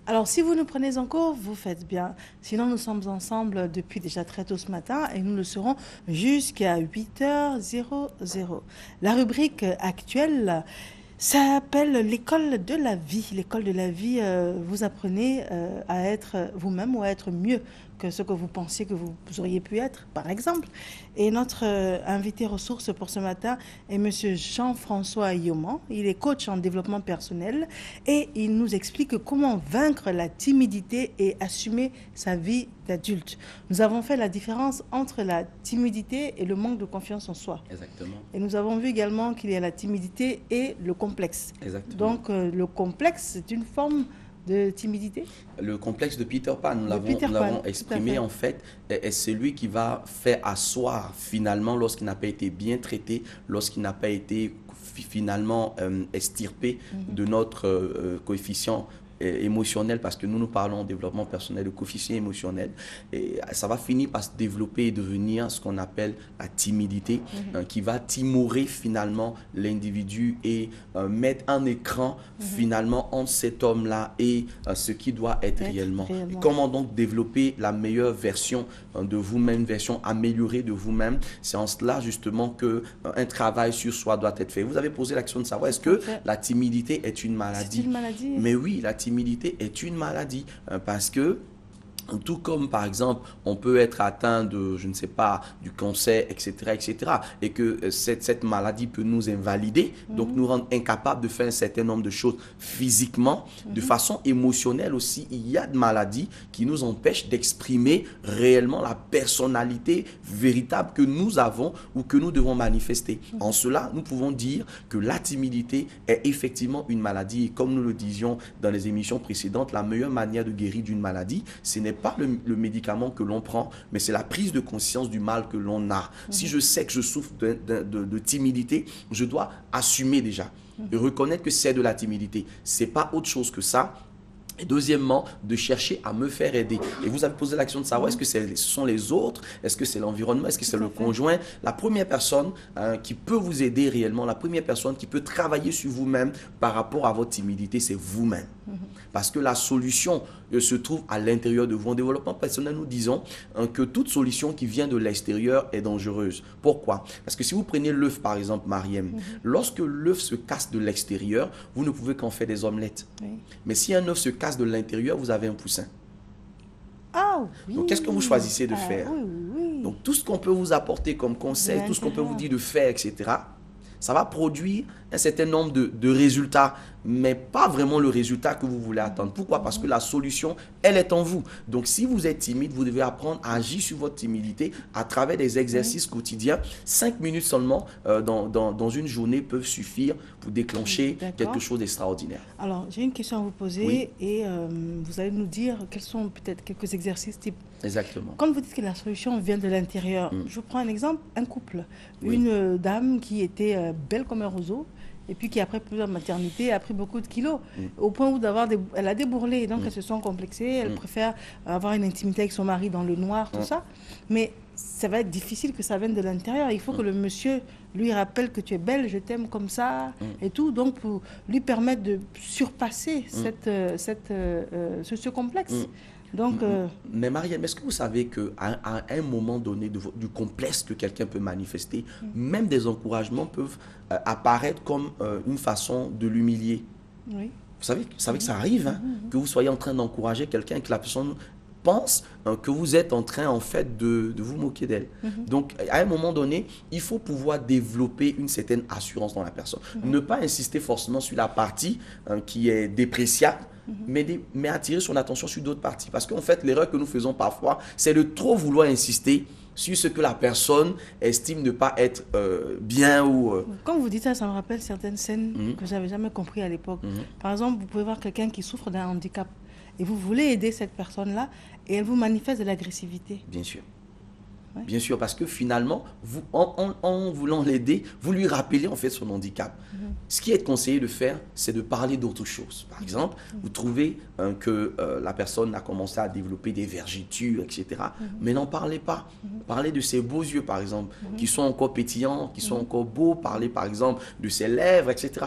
Alors, si vous nous prenez en cours, vous faites bien. Sinon, nous sommes ensemble depuis déjà très tôt ce matin et nous le serons jusqu'à 8h00. La rubrique actuelle s'appelle l'école de la vie. L'école de la vie, vous apprenez à être vous-même ou à être mieux que ce que vous pensiez que vous auriez pu être, par exemple. Et notre invité ressource pour ce matin est Monsieur Jean-François Yoman. Il est coach en développement personnel et il nous explique comment vaincre la timidité et assumer sa vie d'adulte. Nous avons fait la différence entre la timidité et le manque de confiance en soi. Exactement. Et nous avons vu également qu'il y a la timidité et le complexe. Exactement. Donc, le complexe, c'est une forme de timidité. Le complexe de Peter Pan, nous Peter Pan, l'avons tout à exprimé fait. en fait, est celui qui va faire asseoir finalement lorsqu'il n'a pas été bien traité, lorsqu'il n'a pas été finalement extirpé de notre coefficient émotionnel, parce que nous parlons en développement personnel de coefficient émotionnel, et ça va finir par se développer et devenir ce qu'on appelle la timidité, qui va timorer finalement l'individu et mettre un écran finalement entre cet homme-là et ce qui doit être réellement. Et comment donc développer la meilleure version de vous-même, une version améliorée de vous-même? C'est en cela justement que un travail sur soi doit être fait. Vous avez posé la question de savoir est-ce que la timidité est une maladie? C'est une maladie. Mais oui, la timidité est une maladie parce que tout comme, par exemple, on peut être atteint de, je ne sais pas, du cancer, etc., etc., et que cette maladie peut nous invalider, donc nous rendre incapables de faire un certain nombre de choses physiquement, de façon émotionnelle aussi. Il y a des maladies qui nous empêchent d'exprimer réellement la personnalité véritable que nous avons ou que nous devons manifester. En cela, nous pouvons dire que la timidité est effectivement une maladie. Et comme nous le disions dans les émissions précédentes, la meilleure manière de guérir d'une maladie, ce n'est pas le médicament que l'on prend, mais c'est la prise de conscience du mal que l'on a. Si je sais que je souffre de timidité, je dois assumer déjà et reconnaître que c'est de la timidité. C'est pas autre chose que ça. Et deuxièmement, de chercher à me faire aider. Et vous avez posé l'action de savoir est-ce que ce sont les autres, est-ce que c'est l'environnement, est-ce que c'est le conjoint. La première personne qui peut vous aider réellement, la première personne qui peut travailler sur vous-même par rapport à votre timidité, c'est vous-même. Parce que la solution se trouve à l'intérieur de vous. En développement personnel, nous disons que toute solution qui vient de l'extérieur est dangereuse. Pourquoi? Parce que si vous prenez l'œuf, par exemple, Mariem, lorsque l'œuf se casse de l'extérieur, vous ne pouvez qu'en faire des omelettes. Oui. Mais si un œuf se casse de l'intérieur, vous avez un poussin. Ah oui. Donc, qu'est-ce que vous choisissez de faire? Oui, oui. Donc, tout ce qu'on peut vous apporter comme conseil, tout ce qu'on peut vous dire de faire, etc., ça va produire un certain nombre de résultats, mais pas vraiment le résultat que vous voulez attendre. Pourquoi? Parce que la solution, elle est en vous. Donc, si vous êtes timide, vous devez apprendre à agir sur votre timidité à travers des exercices quotidiens. 5 minutes seulement dans une journée peuvent suffire pour déclencher quelque chose d'extraordinaire. Alors, j'ai une question à vous poser et vous allez nous dire quels sont peut-être quelques exercices type. Exactement. Quand vous dites que la solution vient de l'intérieur, je vous prends un exemple, un couple. Une dame qui était belle comme un roseau, et puis qui, après plusieurs maternités, a pris beaucoup de kilos, au point où elle a débourré. Donc, elles se sont complexées. Elle préfère avoir une intimité avec son mari dans le noir, tout ça. Mais ça va être difficile que ça vienne de l'intérieur. Il faut que le monsieur lui rappelle que tu es belle, je t'aime comme ça, et tout. Donc, pour lui permettre de surpasser ce complexe. Donc, mais Marianne, est-ce que vous savez qu'à un moment donné du complexe que quelqu'un peut manifester, même des encouragements peuvent apparaître comme une façon de l'humilier? Oui. Vous savez que ça arrive, hein, que vous soyez en train d'encourager quelqu'un et que la personne pense que vous êtes en train en fait de vous moquer d'elle. Donc à un moment donné, il faut pouvoir développer une certaine assurance dans la personne. Ne pas insister forcément sur la partie qui est dépréciable, mais attirer son attention sur d'autres parties. Parce qu'en fait, l'erreur que nous faisons parfois, c'est de trop vouloir insister sur ce que la personne estime ne pas être bien ou... Quand vous dites ça, ça me rappelle certaines scènes que je n'avais jamais compris à l'époque. Par exemple, vous pouvez voir quelqu'un qui souffre d'un handicap et vous voulez aider cette personne-là et elle vous manifeste de l'agressivité. Bien sûr. Ouais. Bien sûr, parce que finalement, vous, en voulant l'aider, vous lui rappelez en fait son handicap. Ce qui est conseillé de faire, c'est de parler d'autre chose. Par exemple, vous trouvez que la personne a commencé à développer des vergetures, etc. Mais n'en parlez pas. Parlez de ses beaux yeux, par exemple, qui sont encore pétillants, qui sont encore beaux. Parlez, par exemple, de ses lèvres, etc.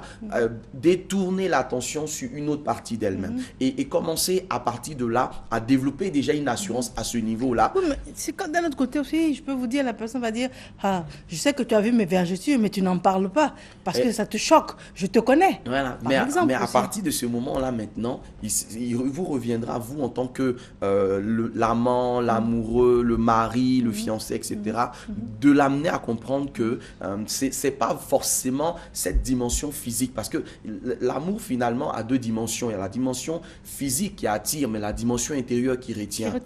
Détournez l'attention sur une autre partie d'elle-même. Et commencez à partir de là à développer déjà une assurance à ce niveau-là. Oui, mais c'est quand d'un autre côté aussi, je peux vous dire, la personne va dire, ah, je sais que tu as vu mes vergetures, mais tu n'en parles pas parce que ça te choque. Je te connais. Voilà. Par exemple, mais à aussi. partir de ce moment-là, maintenant, il vous reviendra, vous, en tant que l'amant, l'amoureux, le mari, le fiancé, etc., de l'amener à comprendre que c'est pas forcément cette dimension physique. Parce que l'amour, finalement, a deux dimensions. Il y a la dimension physique qui attire, mais la dimension intérieure qui retient. Oui.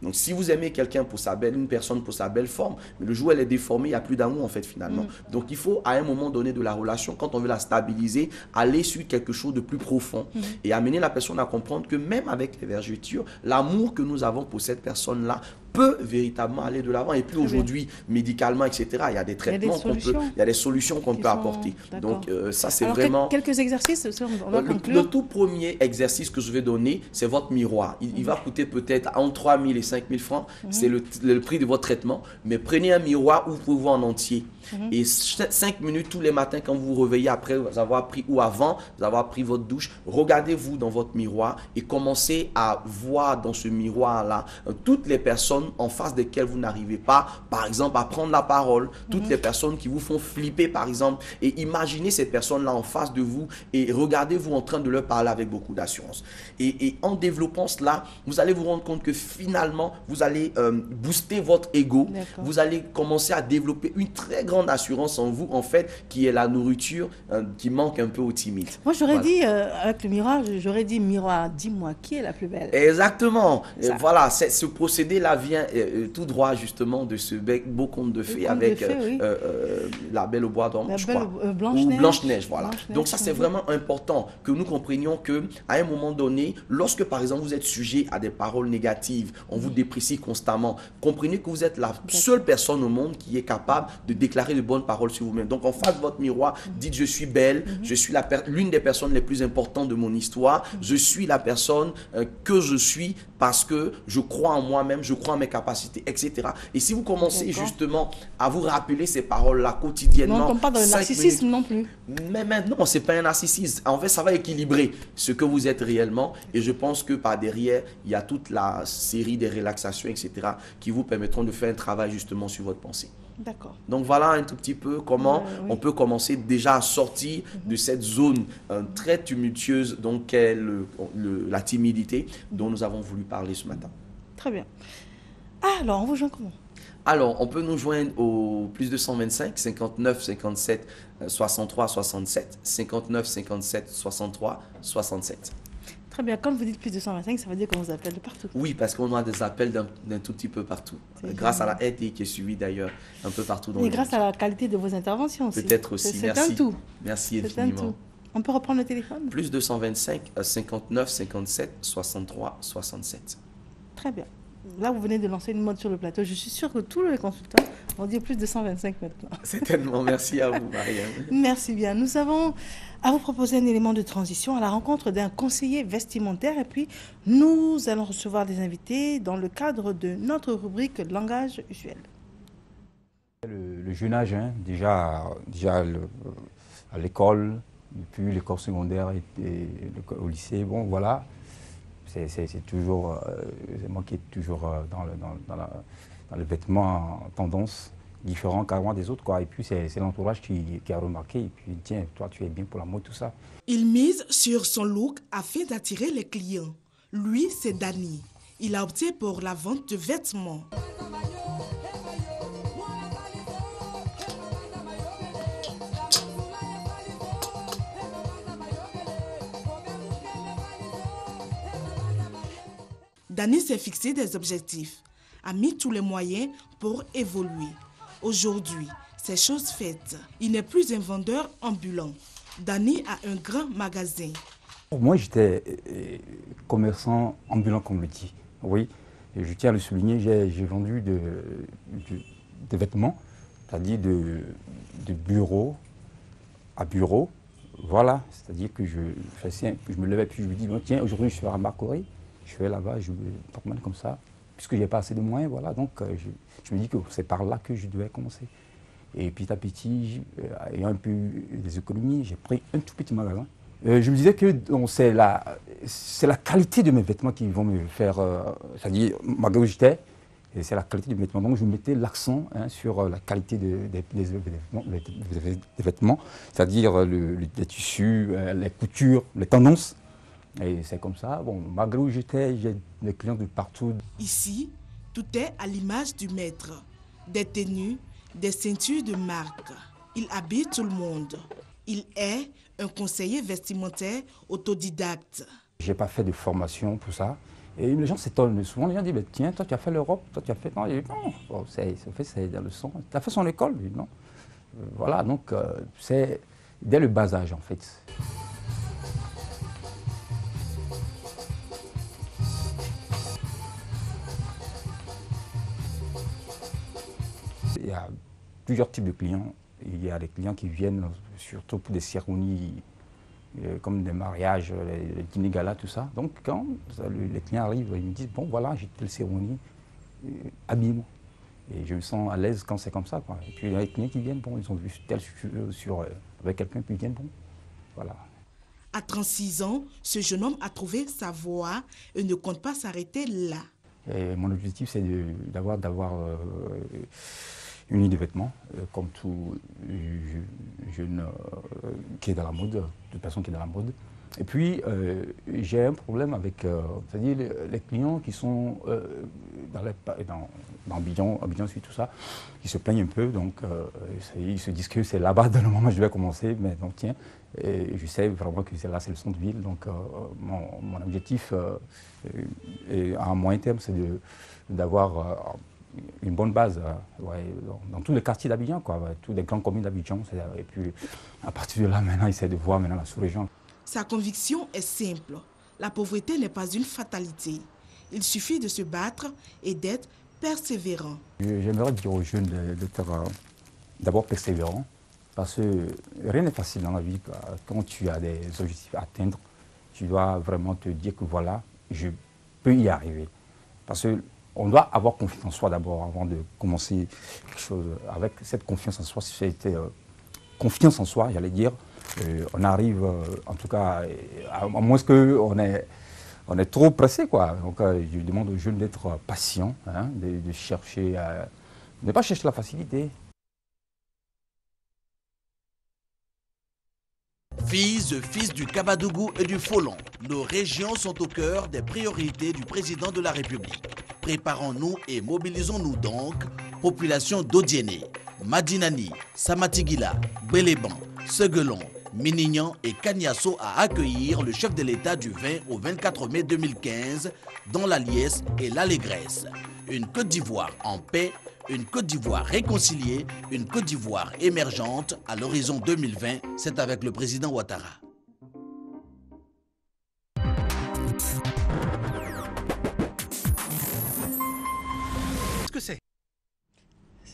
Donc, si vous aimez quelqu'un pour une personne pour sa belle forme, mais le jour où elle est déformée, il n'y a plus d'amour, en fait, finalement. Donc, il faut, à un moment donné de la relation, quand on veut la stabiliser, aller sur quelque chose de plus profond et amener la personne à comprendre que même avec les vergetures, l'amour que nous avons pour cette personne-là peut véritablement aller de l'avant. Et puis aujourd'hui, médicalement, etc., il y a des traitements il y a des solutions qu'on peut apporter. Donc ça, c'est vraiment... Quelques exercices, on va conclure. Le tout premier exercice que je vais donner, c'est votre miroir. Il va coûter peut-être entre 3 000 et 5 000 francs. C'est le prix de votre traitement. Mais prenez un miroir où vous pouvez voir en entier. Et 5 minutes tous les matins, quand vous vous réveillez après vous avoir pris, ou avant vous avoir pris votre douche, regardez-vous dans votre miroir et commencez à voir dans ce miroir-là toutes les personnes en face desquelles vous n'arrivez pas, par exemple, à prendre la parole, toutes les personnes qui vous font flipper, par exemple, et imaginez ces personnes-là en face de vous et regardez-vous en train de leur parler avec beaucoup d'assurance. Et en développant cela, vous allez vous rendre compte que finalement, vous allez booster votre ego, vous allez commencer à développer une très grande assurance en vous, en fait, qui est la nourriture qui manque un peu aux timides. Moi, j'aurais dit, avec le miroir, j'aurais dit, miroir, dis-moi, qui est la plus belle? Exactement. Voilà, ce procédé-là vient tout droit, justement, de ce beau conte de fées avec la Belle au bois dormant, je crois. Blanche-Neige. Ou Blanche-Neige, voilà. Donc ça, c'est vraiment important que nous comprenions que à un moment donné, lorsque, par exemple, vous êtes sujet à des paroles négatives, on vous déprécie constamment, comprenez que vous êtes la seule personne au monde qui est capable de déclarer de bonnes paroles sur vous-même. Donc, en face de votre miroir, dites: je suis belle, je suis l'une des personnes les plus importantes de mon histoire, je suis la personne que je suis parce que je crois en moi-même, je crois en mes capacités, etc. Et si vous commencez justement à vous rappeler ces paroles-là quotidiennement... Non, on ne tombe pas dans le narcissisme non plus. Mais maintenant, ce n'est pas un narcissisme. En fait, ça va équilibrer ce que vous êtes réellement. Et je pense que par derrière, il y a toute la série des relaxations, etc., qui vous permettront de faire un travail justement sur votre pensée. D'accord. Donc voilà un tout petit peu comment on peut commencer déjà à sortir de cette zone très tumultueuse donc qu'est la timidité dont nous avons voulu parler ce matin. Très bien. Alors, on vous joint comment? Alors, on peut nous joindre au plus 225 59 57 63 67 59 57 63 67. Très bien. Quand vous dites plus de 125, ça veut dire qu'on vous appelle de partout. Oui, parce qu'on a des appels d'un tout petit peu partout. Grâce à la RTI qui est suivie d'ailleurs un peu partout dans le monde. Et grâce à la qualité de vos interventions aussi. Peut-être aussi. C'est un tout. Merci C'est infiniment. un tout. On peut reprendre le téléphone? Plus 225 59 57 63 67. Très bien. Là, vous venez de lancer une mode sur le plateau. Je suis sûre que tous les consultants vont dire plus de 125 maintenant. Certainement. Merci à vous, Marianne. Merci bien. Nous avons à vous proposer un élément de transition à la rencontre d'un conseiller vestimentaire. Et puis, nous allons recevoir des invités dans le cadre de notre rubrique Langage usuel. Le jeune âge, hein, déjà à l'école, puis l'école secondaire et au lycée, bon, voilà. C'est toujours, moi qui est toujours dans le vêtement tendance différent carrément des autres, quoi. Et puis c'est l'entourage qui a remarqué, et puis tiens, toi tu es bien pour la mode, tout ça. Il mise sur son look afin d'attirer les clients. Lui, c'est Danny. Il a opté pour la vente de vêtements. Danny s'est fixé des objectifs, a mis tous les moyens pour évoluer. Aujourd'hui, c'est chose faite. Il n'est plus un vendeur ambulant. Danny a un grand magasin. Moi, j'étais commerçant ambulant, comme on le dit. Oui, Et je tiens à le souligner, j'ai vendu des vêtements, c'est-à-dire de bureau à bureau. Voilà, c'est-à-dire que je me levais puis je me dis, bon, tiens, aujourd'hui je suis à Marcory, je vais là-bas, je me promène comme ça, puisque je n'ai pas assez de moyens, voilà, donc je me dis que c'est par là que je devais commencer. Et petit à petit, ayant un peu des économies, j'ai pris un tout petit magasin. Je me disais que c'est la qualité de mes vêtements qui vont me faire, c'est-à-dire, malgré où j'étais, c'est la qualité des vêtements. Donc je mettais l'accent sur la qualité des vêtements, c'est-à-dire les tissus, les coutures, les tendances. Et c'est comme ça. Bon, malgré où j'étais, j'ai des clients de partout. Ici, tout est à l'image du maître. Des tenues, des ceintures de marque. Il habille tout le monde. Il est un conseiller vestimentaire autodidacte. Je n'ai pas fait de formation pour ça. Et les gens s'étonnent. Souvent, les gens disent, tiens, toi tu as fait l'Europe, toi tu as fait... Non, je dis, non, c'est dans le sang. Tu as fait son école, je dis, non. Voilà, donc c'est dès le bas âge en fait. Il y a plusieurs types de clients. Il y a des clients qui viennent surtout pour des cérémonies comme des mariages, les dîners galas, tout ça. Donc quand les clients arrivent, ils me disent, bon voilà, j'ai telle cérémonie, habille-moi. Et je me sens à l'aise quand c'est comme ça, quoi. Et puis il y a des clients qui viennent, bon, ils ont vu tel avec quelqu'un, puis ils viennent, bon, voilà. À 36 ans, ce jeune homme a trouvé sa voie et ne compte pas s'arrêter là. Et mon objectif, c'est d'avoir une ligne de vêtements, comme tout jeune qui est dans la mode, toute personne qui est dans la mode. Et puis, j'ai un problème avec c'est-à-dire les clients qui sont dans Abidjan, Suite, tout ça, qui se plaignent un peu. Donc, ils se disent que c'est là-bas, dans le moment où je vais commencer. Mais donc, tiens, et je sais vraiment que là, c'est le centre-ville. Donc, mon objectif à moyen terme, c'est d'avoir une bonne base dans tous les quartiers d'Abidjan, toutes les grandes communes d'Abidjan. Et puis, à partir de là, maintenant, essayer de voir maintenant la sous-région. Sa conviction est simple. La pauvreté n'est pas une fatalité. Il suffit de se battre et d'être persévérant. J'aimerais dire aux jeunes d'être d'abord persévérants, parce que rien n'est facile dans la vie. Quand tu as des objectifs à atteindre, tu dois vraiment te dire que voilà, je peux y arriver. Parce qu'on doit avoir confiance en soi d'abord avant de commencer quelque chose. Avec cette confiance en soi, si c'était confiance en soi, j'allais dire, on arrive, en tout cas, à moins qu'on on est trop pressé, quoi. Donc, je demande aux jeunes d'être patients, hein, de chercher, de ne pas chercher la facilité. Fils du Kabadougou et du Folon, nos régions sont au cœur des priorités du président de la République. Préparons-nous et mobilisons-nous donc, population d'Odiéné, Madinani, Samatigila, Béléban, Seguelon, Minignan et Kagnasso à accueillir le chef de l'État du 20 au 24 mai 2015 dans la liesse et l'allégresse. Une Côte d'Ivoire en paix, une Côte d'Ivoire réconciliée, une Côte d'Ivoire émergente à l'horizon 2020, c'est avec le président Ouattara. Qu'est-ce que c'est ?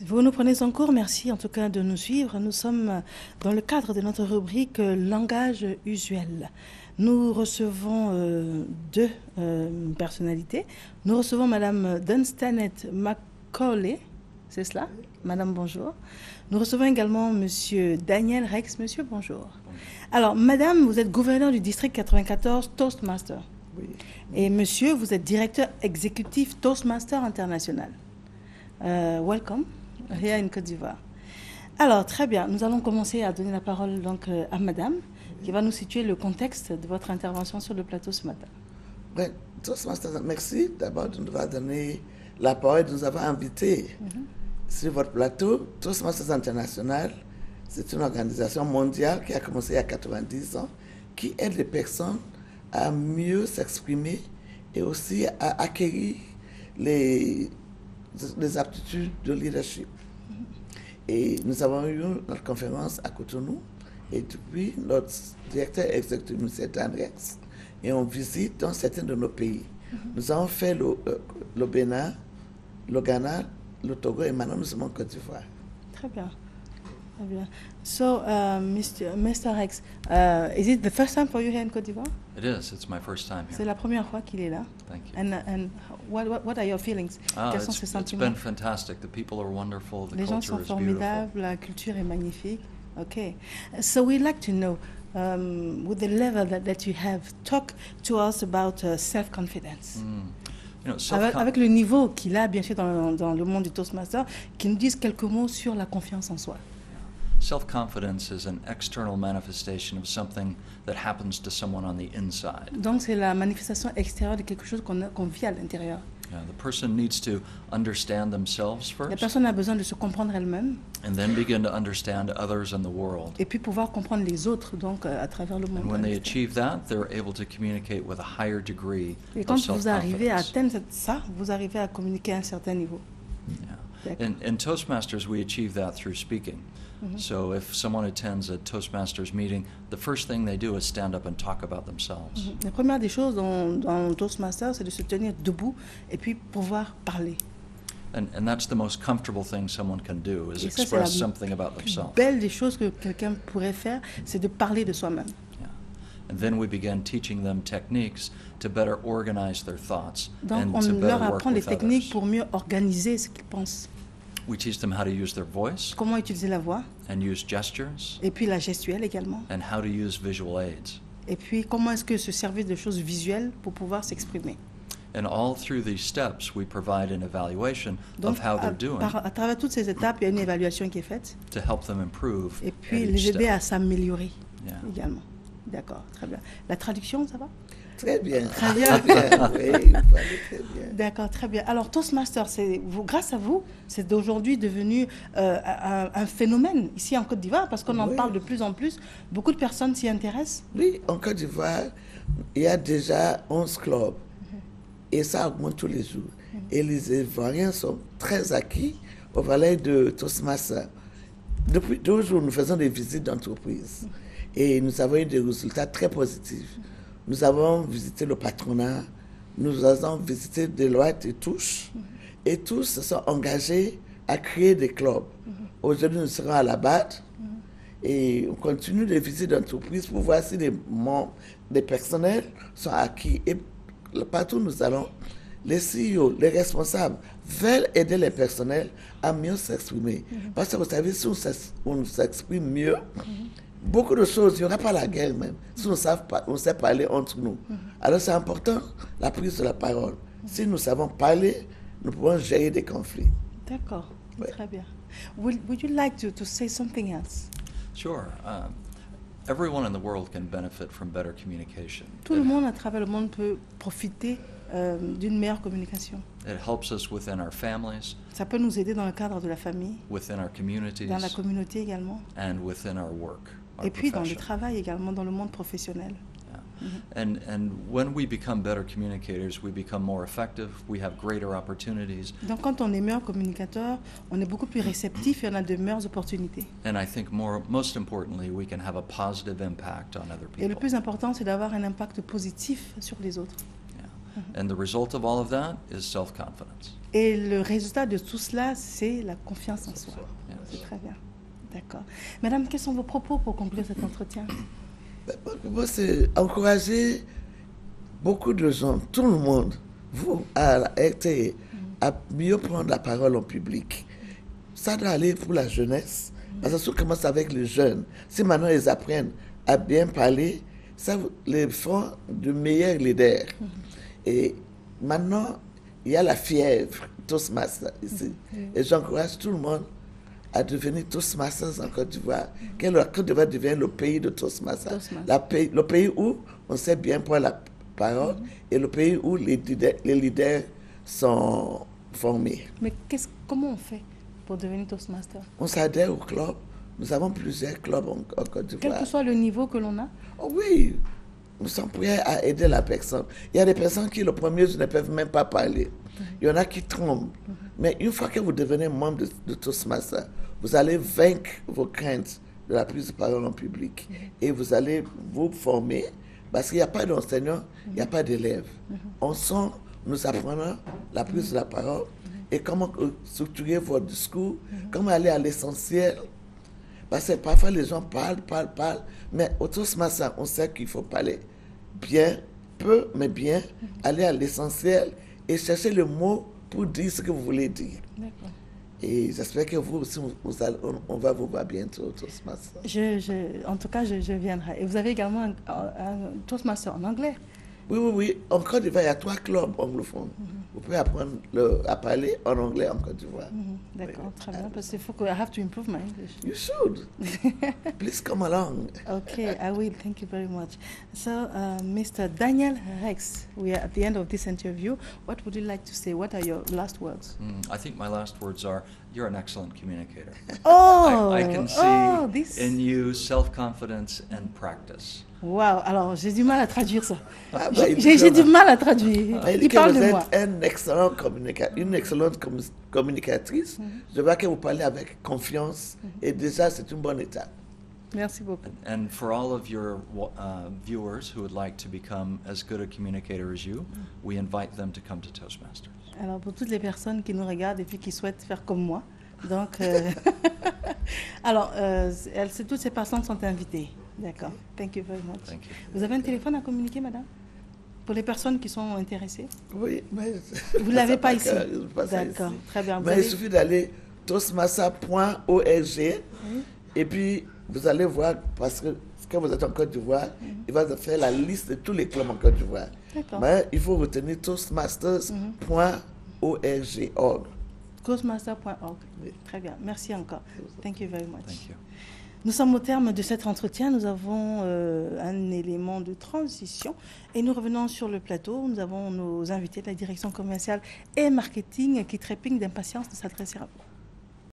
Vous nous prenez en cours, merci en tout cas de nous suivre. Nous sommes dans le cadre de notre rubrique Langage usuel. Nous recevons deux personnalités. Nous recevons Madame Dunstanet Macaulay, c'est cela ? Madame, bonjour. Nous recevons également Monsieur Daniel Rex. Monsieur, bonjour. Alors, Madame, vous êtes gouverneur du district 94 Toastmaster. Oui. Et Monsieur, vous êtes directeur exécutif Toastmaster International. Welcome. Here in Côte d'Ivoire. Alors, très bien. Nous allons commencer à donner la parole donc à Madame, qui va nous situer le contexte de votre intervention sur le plateau ce matin. Oui, Toastmasters, merci d'abord de nous avoir donné la parole, de nous avoir invités sur votre plateau. Toastmasters International, c'est une organisation mondiale qui a commencé il y a 90 ans, qui aide les personnes à mieux s'exprimer et aussi à acquérir les aptitudes de leadership. Et nous avons eu notre conférence à Cotonou, et depuis, notre directeur exécutif, M. Danrex, et on visite dans certains de nos pays. Nous avons fait le Bénin, le Ghana, le Togo et maintenant nous sommes en Côte d'Ivoire. Très bien. Très bien. So, Mr. Rex, is it the first time for you here in Côte d'Ivoire? It is. It's my first time C'est here. la première fois qu'il est là. Thank you. And what are your feelings? Quels sont ses It's sentiments? been fantastic. The people are wonderful. The Les gens culture sont is beautiful. formidables, la culture est magnifique. Okay. So we'd like to know, with the level that you have, talk to us about self-confidence. You know, Avec le niveau qu'il a, bien sûr, dans le monde du Toastmaster, qu'il nous dise quelques mots sur la confiance en soi. self-confidence is an external manifestation of something that happens to someone on the inside. Donc c'est la manifestation extérieure de quelque chose qu'on vit à l'intérieur. The person needs to understand themselves La first, personne a besoin de se comprendre elle-même and then begin to understand others and the world. et puis pouvoir comprendre les autres donc à travers le monde. And when they achieve that, they're able to communicate with a higher degree Et of quand vous arrivez à self-confidence. atteindre ça, vous arrivez à communiquer à un certain niveau. Yeah. In Toastmasters, we achieve that through speaking. So if someone attends a Toastmasters meeting, the first thing they do is stand up and talk about themselves. La première des choses dans Toastmaster, c'est de se tenir debout et puis pouvoir parler. And that's the most comfortable thing someone can do, is Et ça, c'est express la something about plus themselves. belle des choses que quelqu'un pourrait faire, c'est de parler de soi-même. Yeah. And then we begin teaching them techniques to better organize their thoughts Donc and on to leur better work apprend des with techniques others. pour mieux organiser ce qu'ils pensent. We teach them how to use their voice Comment utiliser la voix, and use gestures et puis la gestuelle également. and how to use visual aids. Et puis comment est-ce que se servir de choses visuelles pour pouvoir s'exprimer. And all through these steps, we provide an evaluation Donc of how they're doing à travers toutes ces étapes, il y a une évaluation qui est faite to help them improve et at puis each les aider step. à s'améliorer Yeah. également. D'accord, très bien. La traduction, ça va? Très bien. Très bien. Oui, vous parlez très bien. D'accord, très bien. Alors Toastmaster, grâce à vous, c'est d'aujourd'hui devenu un phénomène ici en Côte d'Ivoire parce qu'on en Oui. parle de plus en plus. Beaucoup de personnes s'y intéressent. Oui, en Côte d'Ivoire, il y a déjà 11 clubs. Et ça augmente tous les jours. Et les Ivoiriens sont très acquis au valet de Toastmaster. Depuis 2 jours, nous faisons des visites d'entreprise. Et nous avons eu des résultats très positifs. Nous avons visité le patronat, nous avons visité Deloitte et Touche. Et tous se sont engagés à créer des clubs. Aujourd'hui, nous serons à la BAD. Et on continue les visites d'entreprise pour voir si les membres, les personnels sont acquis. Et partout où nous allons, les CEO, les responsables veulent aider les personnels à mieux s'exprimer. Parce que vous savez, si on s'exprime mieux, beaucoup de choses, il n'y aura pas la guerre même. Si on sait parler entre nous. Alors c'est important, la prise de la parole. Si nous savons parler, nous pouvons gérer des conflits. D'accord, Ouais. très bien. Would you like to say something else? Sure. Everyone in the world can benefit from better communication. Tout le monde à travers le monde peut profiter d'une meilleure communication. It helps us within our families, Ça peut nous aider dans le cadre de la famille, within our communities, dans la communauté également, and within our work, our et puis dans le profession. travail également, dans le monde professionnel. And when we become better communicators, we become more effective, we have greater opportunities, Donc quand on est meilleur communicateur, on est beaucoup plus réceptif et on a de meilleures opportunités. and I think most importantly, we can have a positive impact on other Et le people. plus important, c'est d'avoir un impact positif sur les autres. Yeah. And the result of all of that is self-confidence. Et le résultat de tout cela, c'est la confiance en soi. Yes. C'est très bien. D'accord. Madame, quels sont vos propos pour conclure cet entretien? Moi, c'est encourager beaucoup de gens, tout le monde, vous, à RTE, à mieux prendre la parole en public. Ça doit aller pour la jeunesse, parce que ça commence avec les jeunes. Si maintenant ils apprennent à bien parler, ça les font de meilleurs leaders. Et maintenant, il y a la fièvre Toastmaster ici. Et j'encourage tout le monde à devenir Toastmasters en Côte d'Ivoire. Que la Côte d'Ivoire devienne le pays de Toastmasters. Le pays où on sait bien prendre la parole et le pays où les leaders sont formés. Mais comment on fait pour devenir Toastmaster? On s'adhère au club. Nous avons plusieurs clubs en Côte Quel d'Ivoire. que soit le niveau que l'on a? Oh oui, nous sommes prêts à aider la personne. Il y a des personnes qui, le premier jour, ne peuvent même pas parler. Il y en a qui tremblent. Mais une fois que vous devenez membre de Toastmaster, vous allez vaincre vos craintes de la prise de parole en public. Et vous allez vous former, parce qu'il n'y a pas d'enseignant, il n'y a pas d'élève. On sent nous apprenons la prise de la parole et comment structurer votre discours, comment aller à l'essentiel. Parce que parfois les gens parlent, mais au Toastmaster, on sait qu'il faut parler bien, peu, mais bien, aller à l'essentiel et chercher le mot pour dire ce que vous voulez dire. D'accord. Et j'espère que vous aussi, on va vous voir bientôt au Toastmaster. En tout cas, je viendrai. Et vous avez également un Toastmaster en anglais? Oui. En Côte d'Ivoire, il y a 3 clubs anglophones. Vous pouvez apprendre à parler en anglais en Côte d'Ivoire. D'accord, très bien. Parce qu'il faut que I have to improve my English. You should. Please come along. Okay, I will. Thank you very much. So, Mr. Daniel Rex, we are at the end of this interview. What would you like to say? What are your last words? I think my last words are, you're an excellent communicator. Oh, I can see in you self-confidence and practice. Wow, alors j'ai du mal à traduire ça. J'ai du mal à traduire. Il parle de moi. Vous êtes une excellente communicatrice. Je vois que vous parlez avec confiance et déjà c'est une bonne étape. Merci beaucoup. And for all of your viewers who would like to become as good a communicator as you, we invite them to come to Toastmasters. Alors pour toutes les personnes qui nous regardent et puis qui souhaitent faire comme moi, donc alors toutes ces personnes sont invitées. D'accord. Thank you very much. Thank you. Vous avez un téléphone à communiquer, madame? Pour les personnes qui sont intéressées? Oui, mais vous ne l'avez pas ici? D'accord, très bien. Mais il suffit d'aller toastmaster.org et puis vous allez voir, parce que quand vous êtes en Côte d'Ivoire, il va faire la liste de tous les clubs en Côte d'Ivoire. Mais il faut retenir toastmasters.org. Toastmaster.org. Très bien. Merci encore. Thank you very much. Thank you. Nous sommes au terme de cet entretien. Nous avons un élément de transition et nous revenons sur le plateau. Nous avons nos invités de la direction commerciale et marketing qui trépignent d'impatience de s'adresser à vous.